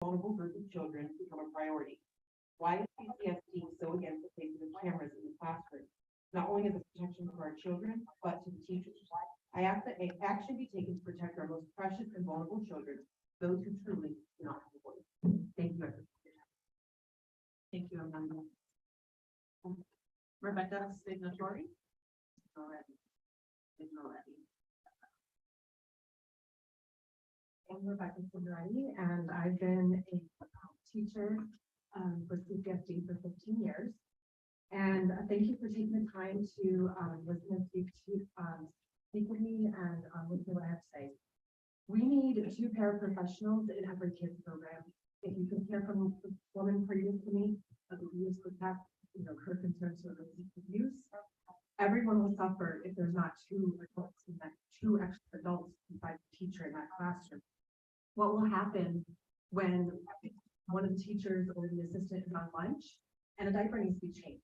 vulnerable group of children become a priority. Why is CCSD so against the placement of cameras in the classroom? Not only as a protection for our children, but to the teachers. I ask that action be taken to protect our most precious and vulnerable children, those who truly do not have a voice. Thank you, everyone. Thank you, Amanda. Rebecca Signatori. I'm Rebecca Signatori, and I've been a teacher for CCSD for 15 years. And thank you for taking the time to listen and speak with me and listen to what I have to say. We need 2 paraprofessionals in every kids program. If you can hear from the woman previous to me, abuse protect, her concerns for abuse. Everyone will suffer if there's not 2 adults in that 2 extra adults beside the teacher in that classroom. What will happen when one of the teachers or the assistant is on lunch and a diaper needs to be changed?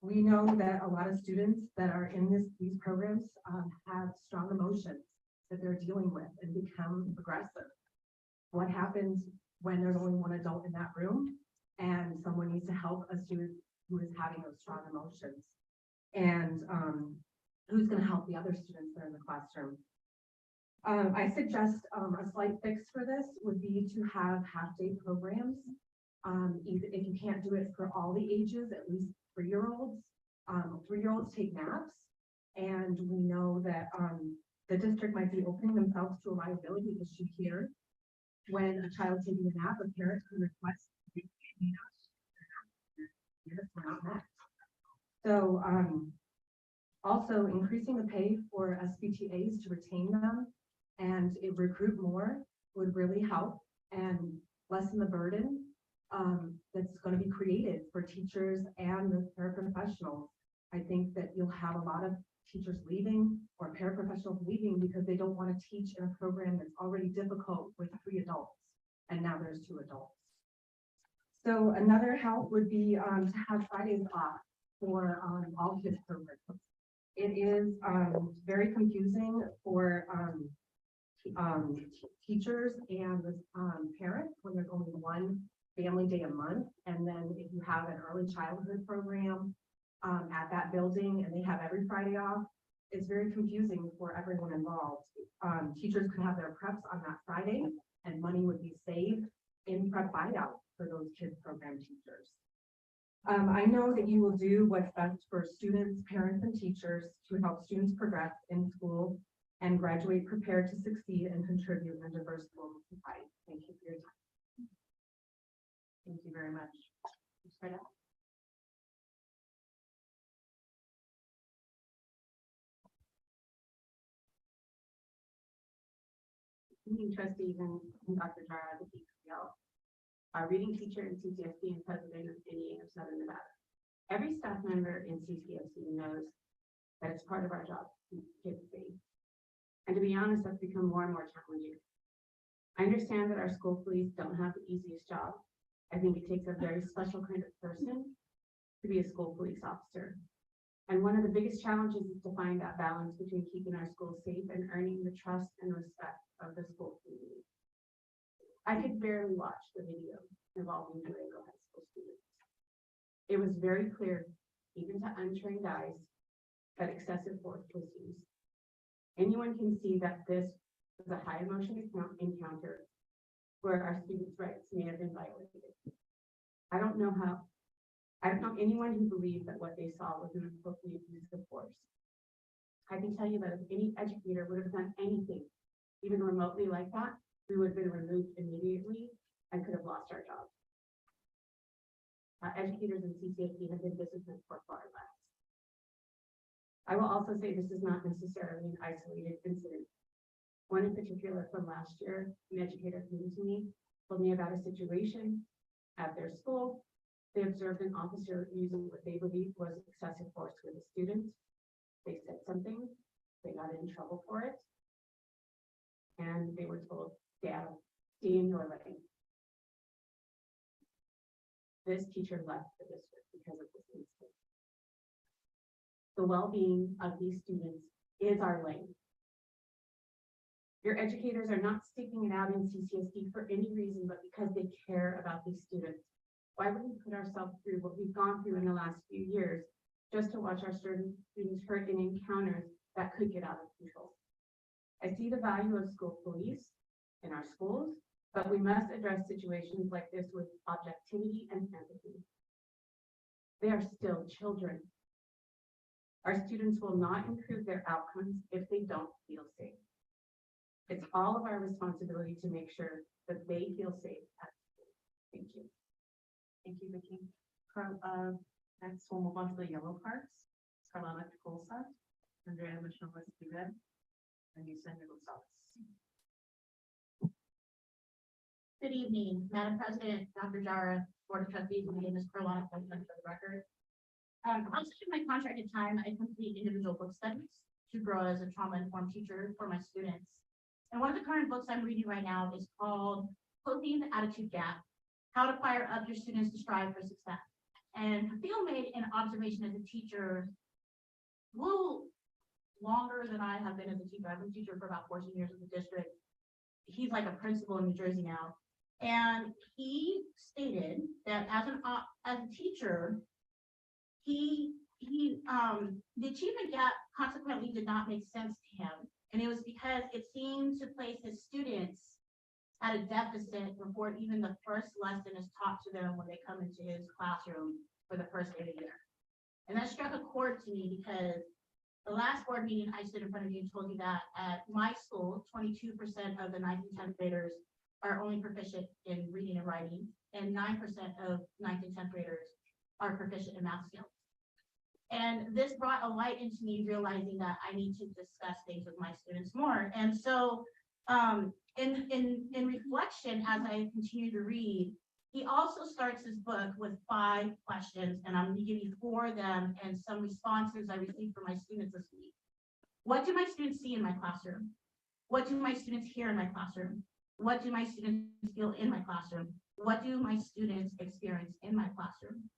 We know that a lot of students that are in these programs have strong emotions that they're dealing with and become aggressive. What happens when there's only one adult in that room and someone needs to help a student who is having those strong emotions? And who's going to help the other students that are in the classroom? I suggest a slight fix for this would be to have half-day programs. Either if you can't do it for all the ages, at least 3-year-olds. 3-year-olds take naps, and we know that the district might be opening themselves to a liability issue here. When a child taking a nap, a parent can request we're not met. So also increasing the pay for SBTAs to retain them and recruit more would really help and lessen the burden that's going to be created for teachers and the paraprofessionals. I think that you'll have a lot of teachers leaving or paraprofessionals leaving because they don't want to teach in a program that's already difficult with 3 adults, and now there's 2 adults. So another help would be to have Fridays off for all kids programs. It is very confusing for teachers and parents when there's only one family day a month, and then if you have an early childhood program at that building and they have every Friday off, it's very confusing for everyone involved. Teachers could have their preps on that Friday and money would be saved in prep buyout for those kids program teachers. I know that you will do what's best for students, parents, and teachers to help students progress in school and graduate prepared to succeed and contribute in a diverse global society. Thank you for your time. Thank you very much. Trustees and Dr. Jara, the PCL, our reading teacher in CCSD and president of NEA of Southern Nevada. Every staff member in CCSD knows that it's part of our job to keep kids safe. And to be honest, that's become more and more challenging. I understand that our school police don't have the easiest job. I think it takes a very special kind of person to be a school police officer. And one of the biggest challenges is to find that balance between keeping our schools safe and earning the trust and respect of the school community. I could barely watch the video involving Durango High School students. It was very clear, even to untrained eyes, that excessive force was used. Anyone can see that this was a high emotion encounter where our students' rights may have been violated. I don't know anyone who believed that what they saw was an appropriate use of force. I can tell you that if any educator would have done anything, even remotely like that, we would have been removed immediately and could have lost our jobs. Educators in CCSD have been disciplined for far less. I will also say this is not necessarily an isolated incident. One in particular from last year, an educator came to me, told me about a situation at their school. They observed an officer using what they believed was excessive force with a student. They said something, they got in trouble for it, and they were told, stay in your lane. This teacher left the district because of this incident. The well-being of these students is our lane. Your educators are not sticking it out in CCSD for any reason but because they care about these students. Why would we put ourselves through what we've gone through in the last few years just to watch our students hurt in encounters that could get out of control? I see the value of school police in our schools, but we must address situations like this with objectivity and empathy. They are still children. Our students will not improve their outcomes if they don't feel safe. It's all of our responsibility to make sure that they feel safe at school. Thank you. Thank you, Vicki. Next, we'll move on to the yellow cards. Carlana Colsa, Andrea Michelle Esquivel, and Yusenda Gonzalez. Good evening, Madam President, Dr. Jara, Board of Trustees, my name is Carlana Colsa for the record. Outside of my contracted time, I complete individual book studies to grow as a trauma-informed teacher for my students. And one of the current books I'm reading right now is called Closing the Attitude Gap: How to Fire Up Your Students to Strive for Success. And Phil made an observation as a teacher, a little longer than I have been as a teacher. I've been a teacher for about 14 years in the district. He's like a principal in New Jersey now. And he stated that as a teacher, the achievement gap consequently did not make sense to him. And it was because it seemed to place his students at a deficit before even the first lesson is taught to them when they come into his classroom for the first day of the year. And that struck a chord to me because the last board meeting I stood in front of you and told you that at my school, 22% of the 9th and 10th graders are only proficient in reading and writing, and 9% of 9th and 10th graders are proficient in math skills. And this brought a light into me realizing that I need to discuss things with my students more. And so in reflection, as I continue to read, he also starts his book with 5 questions, and I'm going to give you 4 of them and some responses I received from my students this week. What do my students see in my classroom? What do my students hear in my classroom? What do my students feel in my classroom? What do my students experience in my classroom?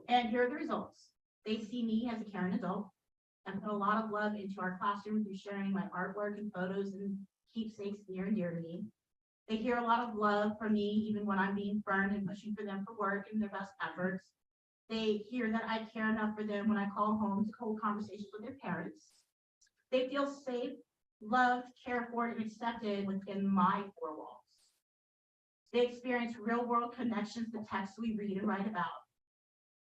And here are the results. They see me as a caring adult. I put a lot of love into our classroom through sharing my artwork and photos and keepsakes near and dear to me. They hear a lot of love from me even when I'm being firm and pushing for them for work and their best efforts. They hear that I care enough for them when I call home to hold conversations with their parents. They feel safe, loved, cared for, and accepted within my 4 walls. They experience real-world connections to texts we read and write about.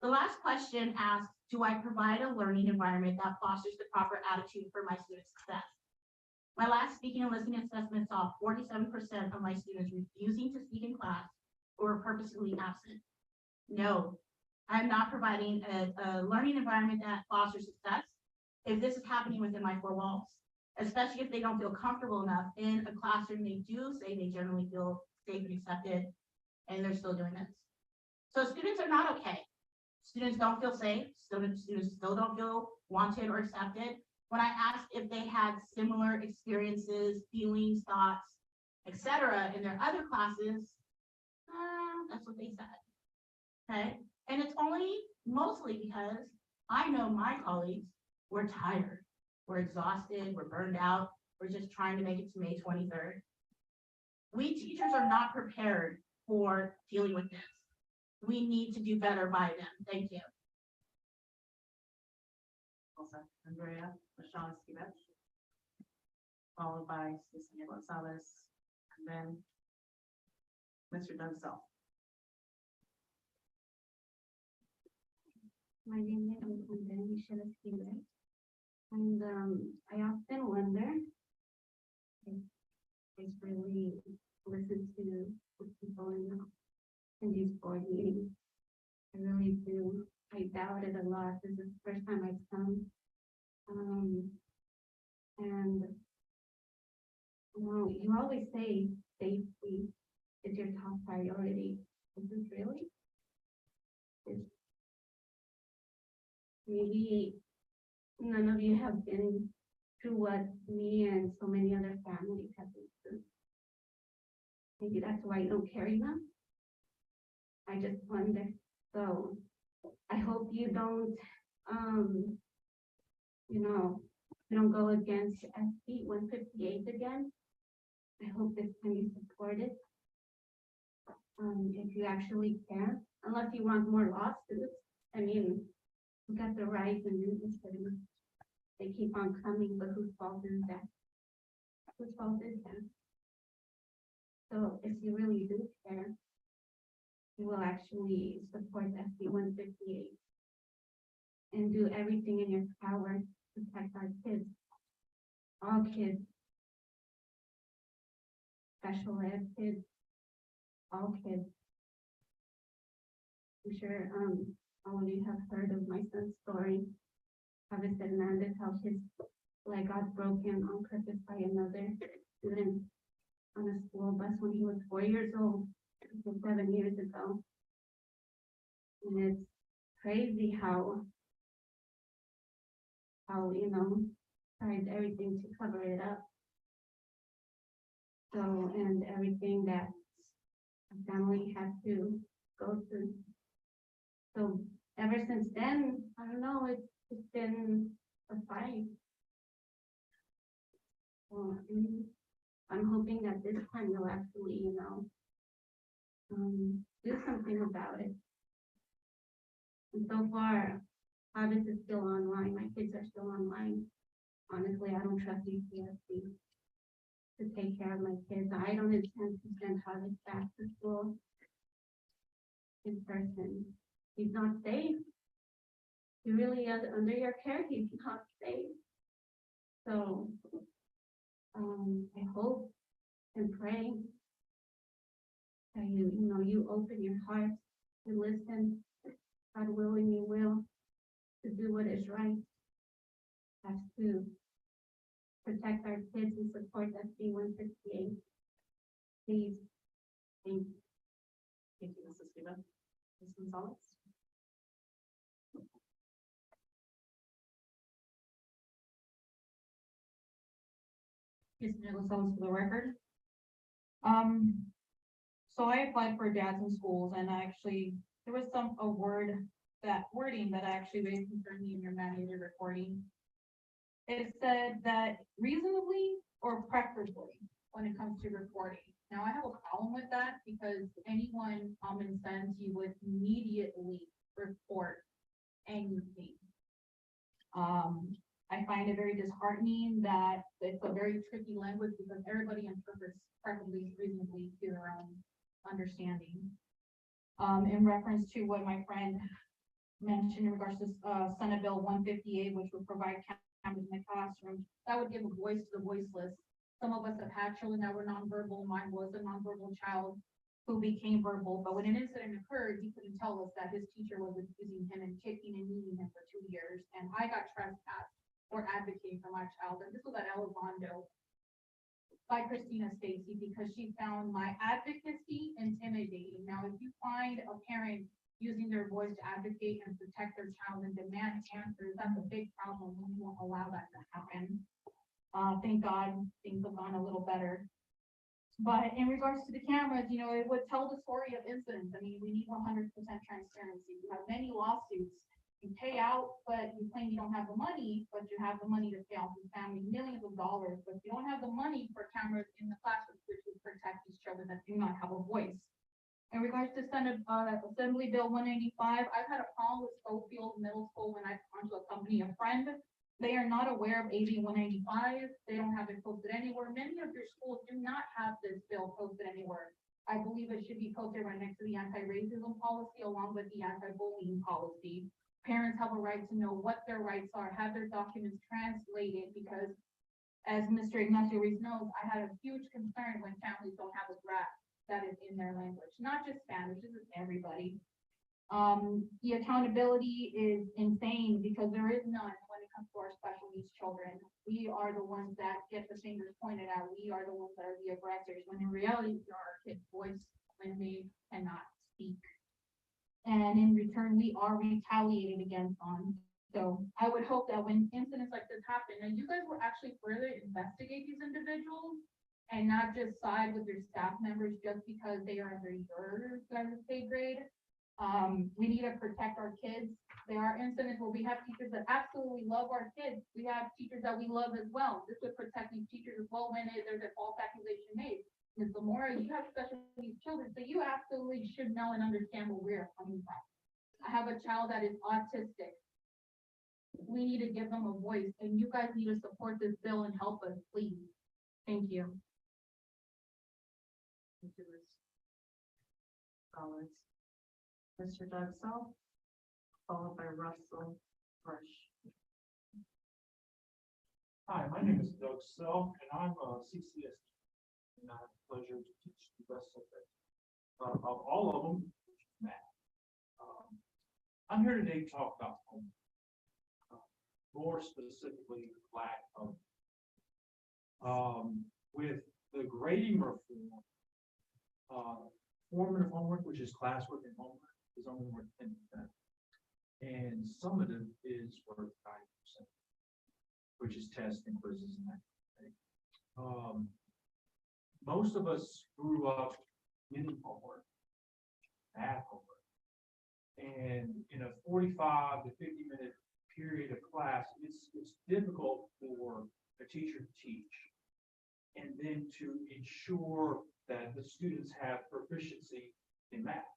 The last question asks, do I provide a learning environment that fosters the proper attitude for my students' success? My last speaking and listening assessment saw 47% of my students refusing to speak in class or were purposely absent. No, I'm not providing a learning environment that fosters success if this is happening within my 4 walls, especially if they don't feel comfortable enough in a classroom. They do say they generally feel safe and accepted, and they're still doing this. So students are not okay. Students don't feel safe. Students still don't feel wanted or accepted. When I asked if they had similar experiences, feelings, thoughts, etc. in their other classes, that's what they said. Okay, and it's mostly because I know my colleagues were tired, we're exhausted, we're burned out, we're just trying to make it to May 23rd. We teachers are not prepared for dealing with this. We need to do better by them. Thank you. Andrea Michelle Esquivel, followed by Yusenda Gonzalez, and then Mr. Dunsell. My name is Andrea Michelle Esquivel, and I often wonder if it's really listen to the people in these board meetings. I really do. I doubt it a lot. This is the first time I've come. And you always say safety is your top priority. Is this really? Maybe none of you have been through what me and so many other families have been through. Maybe that's why you don't care enough. I just wonder. So I hope you don't, we don't go against SB 158 again. I hope this can be supported. If you actually can, unless you want more lawsuits. I mean, look at the rise in incidents. They keep on coming, but whose fault is that? Whose fault is that? So if you really do care, you will actually support SB 158 and do everything in your power to protect our kids, all kids, special ed kids, all kids. I'm sure all of you have heard of my son's story. Travis Hernandez, how his leg got broken on purpose by another student on a school bus when he was 4 years old, 7 years ago. And it's crazy how you know, tried everything to cover it up. So, and everything that a family had to go through. So ever since then, I don't know, it's been a fight. Well, I'm hoping that this time you'll actually, you know, do something about it. And so far, Travis is still online. My kids are still online. Honestly, I don't trust CCSD to take care of my kids. I don't intend to send Travis back to school in person. He's not safe. He really is under your care. He's not safe. So, I hope and pray that you know, you open your heart to listen. God willing, you will, to do what is right. Has to protect our kids and support SB 158. Please. Thank you. Thank you, Mrs. Viva. Ms. Gonzalez? Yes, Gonzalez for the record. So I applied for dads in schools, and there was wording that actually really concerned me in your mandated reporting. It said that reasonably or preferably when it comes to reporting. Now I have a problem with that because anyone common sense, you would immediately report anything. I find it very disheartening that it's a very tricky language because everybody interprets preferably reasonably to their own understanding. In reference to what my friend mentioned in regards to Senate Bill 158, which would provide cameras in the classroom, that would give a voice to the voiceless. Some of us have had children that were nonverbal. Mine was a nonverbal child who became verbal, but when an incident occurred, he couldn't tell us that his teacher was abusing him and kicking and kneeing him for 2 years. And I got trespassed for advocating for my child. And this was at Elizondo by Christina Stacy because she found my advocacy intimidating. Now, if you find a parent using their voice to advocate and protect their child and demand answers, that's a big problem. We won't allow that to happen. Thank God things have gone a little better. But in regards to the cameras, you know, it would tell the story of incidents. I mean, we need 100% transparency. We have many lawsuits. You pay out, but you claim you don't have the money, but you have the money to pay off your family millions of dollars, but you don't have the money for cameras in the classrooms, which would protect these children that do not have a voice. In regards to Senate Assembly Bill 185, I've had a problem with Schofield Middle School when I've gone to accompany a friend. They are not aware of AB 195. They don't have it posted anywhere. Many of your schools do not have this bill posted anywhere. I believe it should be posted right next to the anti-racism policy along with the anti-bullying policy. Parents have a right to know what their rights are, have their documents translated, because as Mr. Ignacio Ruiz knows, I had a huge concern when families don't have a draft that is in their language, not just Spanish, this is everybody. The accountability is insane because there is none when it comes to our special needs children. We are the ones that get the fingers pointed at. We are the ones that are the aggressors, when in reality, we are our kids' voice when they cannot speak. And in return, we are retaliated against on. So I would hope that when incidents like this happen, and you guys will actually further investigate these individuals and not just side with your staff members just because they are under your guys' pay grade. We need to protect our kids. There are incidents where we have teachers that absolutely love our kids. We have teachers that we love as well. This would protect these teachers as well when there's a false accusation made. Ms. Zamora, you have special needs children, so you absolutely should know and understand where we're coming from. I have a child that is autistic. We need to give them a voice, and you guys need to support this bill and help us, please. Thank you. Thank you, Ms. Collins. Mr. Doug Sell, followed by Russell Rush. Hi, my name is Doug Self, and I'm a CCSD. And I have the pleasure to teach the best subject of all of them, which is math. I'm here today to talk about homework. More specifically, lack of. With the grading reform, formative homework, which is classwork and homework, is only worth 10%. And summative is worth 5%, which is tests and quizzes and that kind of thing. Most of us grew up getting homework, math homework. And in a 45 to 50-minute period of class, it's difficult for a teacher to teach. And then to ensure that the students have proficiency in math.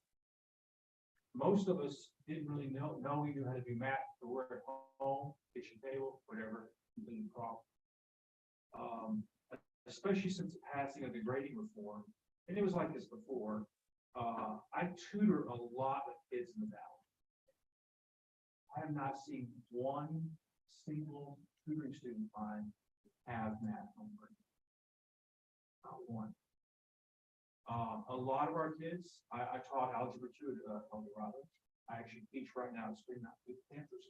Most of us didn't really know we knew how to do math, so we're at home, kitchen table, whatever, completing problem. Especially since the passing of the grading reform, and it was like this before, I tutor a lot of kids in the valley. I have not seen one single tutoring student of mine have math homework. Not one. A lot of our kids, I taught algebra 2 at El Dorado. I actually teach right now at Spring Mountain Campus.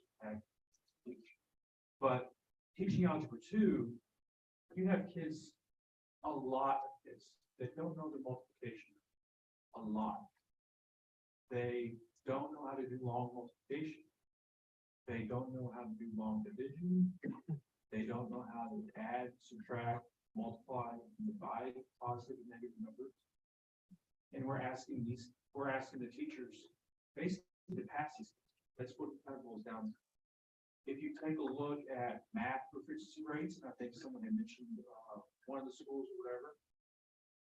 But teaching algebra 2, you have kids, a lot of kids that don't know the multiplication. A lot. They don't know how to do long multiplication. They don't know how to do long division. They don't know how to add, subtract, multiply, divide positive and negative numbers. And we're asking the teachers basically to pass these. That's what it kind of boils down to. If you take a look at math proficiency rates, and I think someone had mentioned one of the schools or whatever,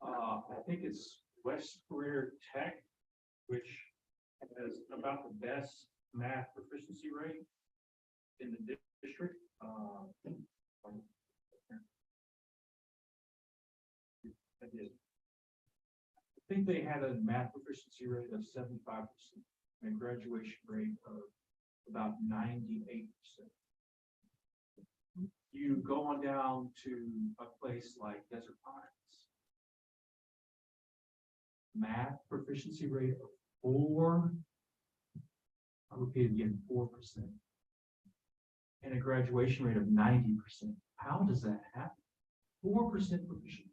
I think it's West Career Tech, which has about the best math proficiency rate in the district. I think they had a math proficiency rate of 75% and a graduation rate of about 98%. You go on down to a place like Desert Pines. Math proficiency rate of 4, I'll repeat it again, 4%. And a graduation rate of 90%. How does that happen? 4% proficient.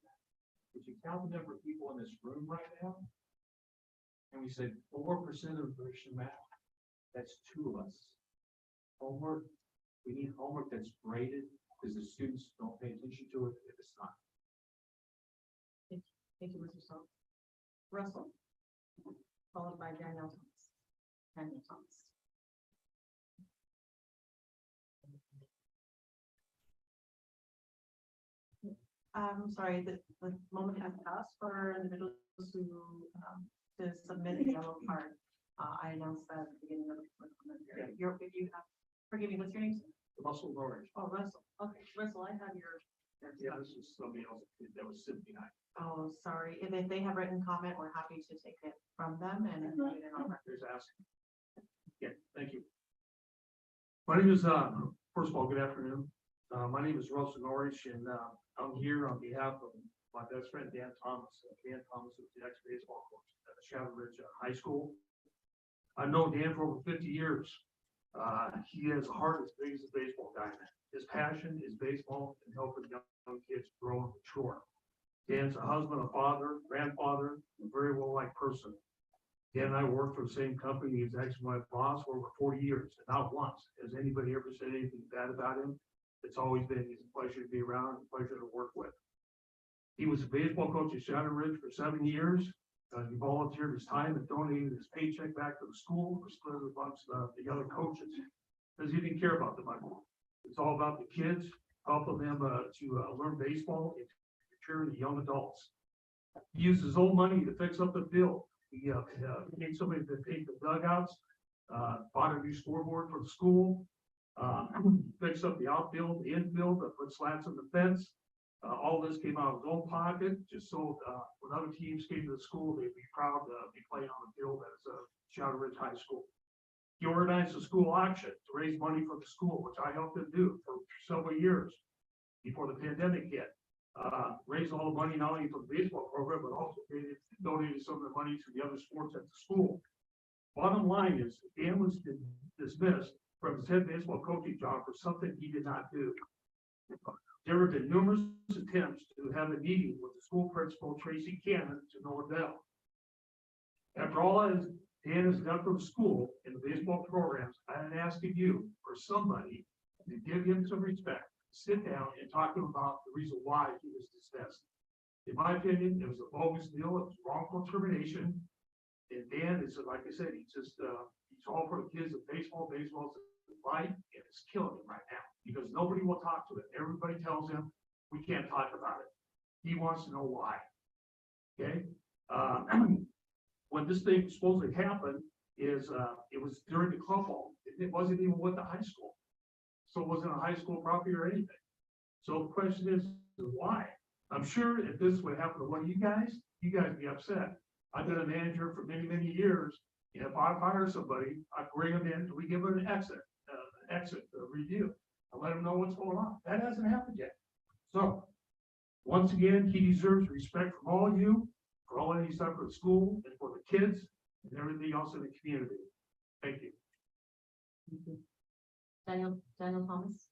If you count the number of people in this room right now, and we said 4% of proficient math, that's 2 of us. Homework, we need homework that's graded because the students don't pay attention to it if it's not. Thank you, Mr. Salt. Russell, followed by Daniel Thomas. Daniel Thomas. I'm sorry, the moment has passed for individuals who to submit a yellow card. I announced that at the beginning of the period. If you have, forgive me, what's your name? Russell Lawrence. Oh, Russell. Okay, Russell, I have your. Yeah, this is somebody else that was sitting behind. Oh, sorry. If they have written comment, we're happy to take it from them and put it in our record. There's asking. Yeah, thank you. My name is, first of all, good afternoon. My name is Russell Norwich, and I'm here on behalf of my best friend, Dan Thomas. Dan Thomas is the ex-baseball coach at Shadow Ridge High School. I've known Dan for over 50 years. He has a heart as big as a baseball diamond. His passion is baseball and helping young kids grow and mature. Dan's a husband, a father, grandfather, a very well-liked person. Dan and I worked for the same company. He's actually my boss for over 40 years. And not once has anybody ever said anything bad about him. It's always been he's a pleasure to be around, a pleasure to work with. He was a baseball coach at Shadow Ridge for 7 years. He volunteered his time and donated his paycheck back to the school, or split it amongst the other coaches. Because he didn't care about the money. It's all about the kids, helping them to learn baseball and mature the young adults. He used his own money to fix up the field. He made somebody to paint the dugouts, bought a new scoreboard for the school, fixed up the outfield, the infield, put slats on the fence. All this came out of his own pocket, just so when other teams came to the school, they'd be proud to be playing on the field as Shadow Ridge High School. He organized a school auction to raise money for the school, which I helped him do for several years before the pandemic hit. Raised all the money not only for the baseball program, but also donated some of the money to the other sports at the school. Bottom line is, Dan was dismissed from his head baseball coaching job for something he did not do. There have been numerous attempts to have a meeting with the school principal, Tracy Cannon, to no avail. After all Dan has done for the school in the baseball programs, I'm asking you for somebody to give him some respect, sit down and talk to him about the reason why he was dismissed. In my opinion, it was a bogus deal, it was wrongful termination. And Dan is, like I said, he's all for the kids of baseball. Baseball's his life, and it's killing him right now because nobody will talk to him. Everybody tells him we can't talk about it. He wants to know why. Okay. When this thing supposedly happened it was during the club ball. It wasn't even with the high school. So it wasn't a high school property or anything. So the question is why? I'm sure if this would happen to one of you guys be upset. I've been a manager for many, many years. And if I hire somebody, I bring them in, we give them an exit review. I let them know what's going on. That hasn't happened yet. So once again, he deserves respect from all of you, for all that he's done for the school and for the kids and everything else in the community. Thank you. Daniel Thomas.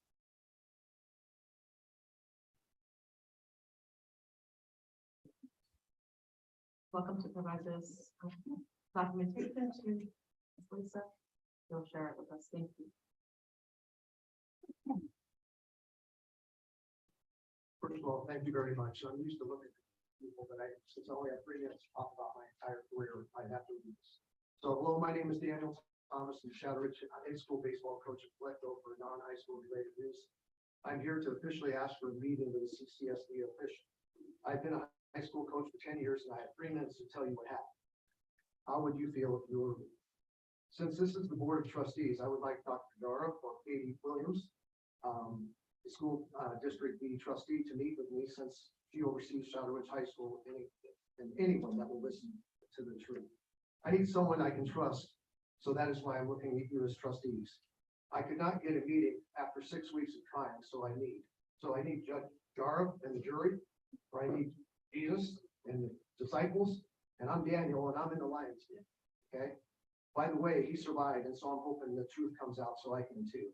Welcome to provide this documentation to Lisa. You'll share it with us. Thank you. First of all, thank you very much. I'm used to looking at people, but since I only have 3 minutes to talk about my entire career, I have to do this. So hello, my name is Daniel Thomas, and Shadow Ridge High School baseball coach and Collecto for non-high school related news. I'm here to officially ask for a meeting with the CCSD official. I've been a high school coach for 10 years, and I have 3 minutes to tell you what happened. How would you feel if you were me? Since this is the board of trustees, I would like Dr. Dara or Katie Williams, the school district B trustee, to meet with me since she oversees Shadow Ridge High School and anyone that will listen to the truth. I need someone I can trust, so that is why I'm looking at you as trustees. I could not get a meeting after 6 weeks of trying, so I need Judge Dara and the jury, or I need Jesus and the disciples, and I'm Daniel, and I'm in the lion's den. Okay. By the way, he survived, and so I'm hoping the truth comes out so I can too.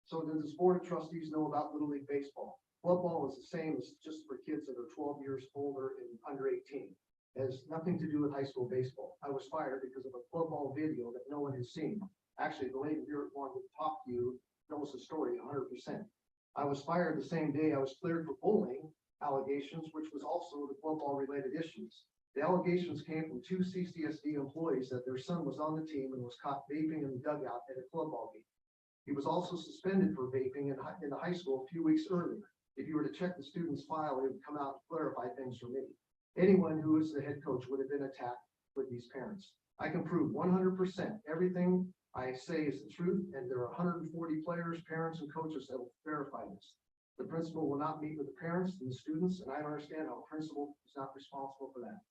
So does this board of trustees know about Little League Baseball? Club ball is the same as just for kids that are 12 years older and under 18. It has nothing to do with high school baseball. I was fired because of a club ball video that no one has seen. Actually, the lady here wanted to talk to you knows the story 100%. I was fired the same day I was cleared for bullying allegations, which was also the club ball related issues. The allegations came from 2 CCSD employees that their son was on the team and was caught vaping in the dugout at a club ball game. He was also suspended for vaping in the high school a few weeks earlier. If you were to check the student's file, it would come out and clarify things for me. Anyone who is the head coach would have been attacked with these parents. I can prove 100% everything I say is the truth, and there are 140 players, parents, and coaches that will verify this. The principal will not meet with the parents and the students, and I don't understand how a principal is not responsible for that.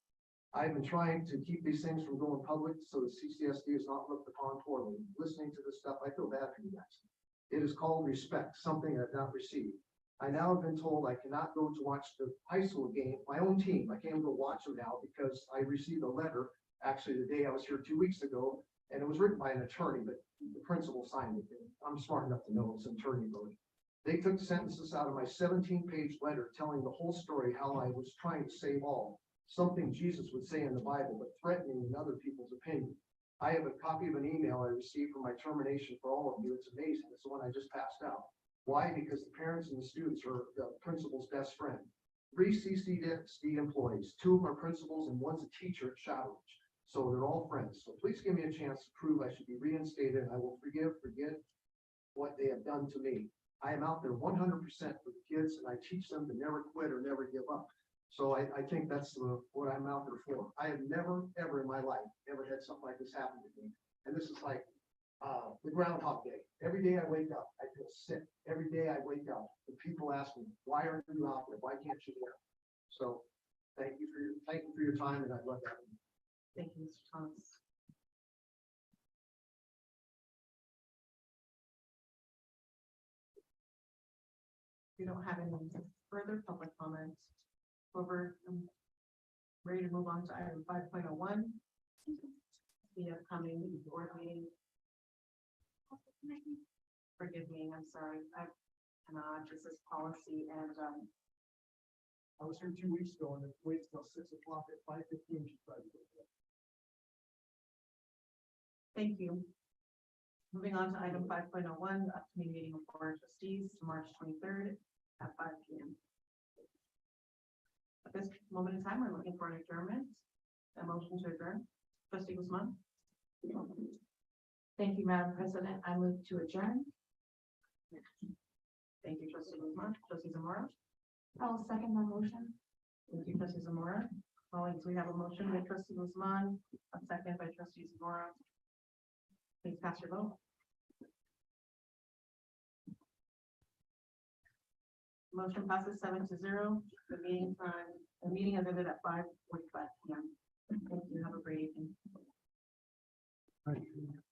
I've been trying to keep these things from going public so the CCSD is not looked upon poorly. Listening to this stuff, I feel bad for you guys. It is called respect, something I've not received. I now have been told I cannot go to watch the high school game, my own team. I can't go watch them now because I received a letter, actually the day I was here 2 weeks ago, and it was written by an attorney, but the principal signed it. I'm smart enough to know it's an attorney voting. They took sentences out of my 17-page letter telling the whole story, how I was trying to save all. Something Jesus would say in the Bible, but threatening in other people's opinion. I have a copy of an email I received for my termination for all of you. It's amazing. It's the one I just passed out. Why? Because the parents and the students are the principal's best friend. 3 CCSD employees, 2 of them are principals and one's a teacher at Shadowridge. So they're all friends. So please give me a chance to prove I should be reinstated. I will forget what they have done to me. I am out there 100% for the kids, and I teach them to never quit or never give up. So I think that's what I'm out there for. I have never, ever in my life, ever had something like this happen to me. And this is like the Groundhog Day. Every day I wake up, I feel sick. Every day I wake up, and people ask me, why aren't you out there? Why can't you work? So thank you for your time, and I love that. Thank you, Mr. Thomas. We don't have any further public comments. Over, ready to move on to item 5.01. The upcoming board meeting. Forgive me, I'm sorry. This is policy and, I was here 2 weeks ago and it waits till 6 o'clock at 5:15. thank you. Moving on to item 5.01, upcoming meeting of board of trustees, March 23rd at 5 p.m. At this moment in time, we're looking for an adjournment. A motion to adjourn. Trustee Guzman. Thank you, Madam President. I move to adjourn. Thank you, Trustee Guzman. Trustee Zamora. I'll second that motion. Thank you, Trustee Zamora. Colleagues, we have a motion by Trustee Guzman, a second by Trustee Zamora. Please pass your vote. Motion passes 7-0. The meeting has ended at 5:45 p.m. Thank you. Have a great evening. Thank you.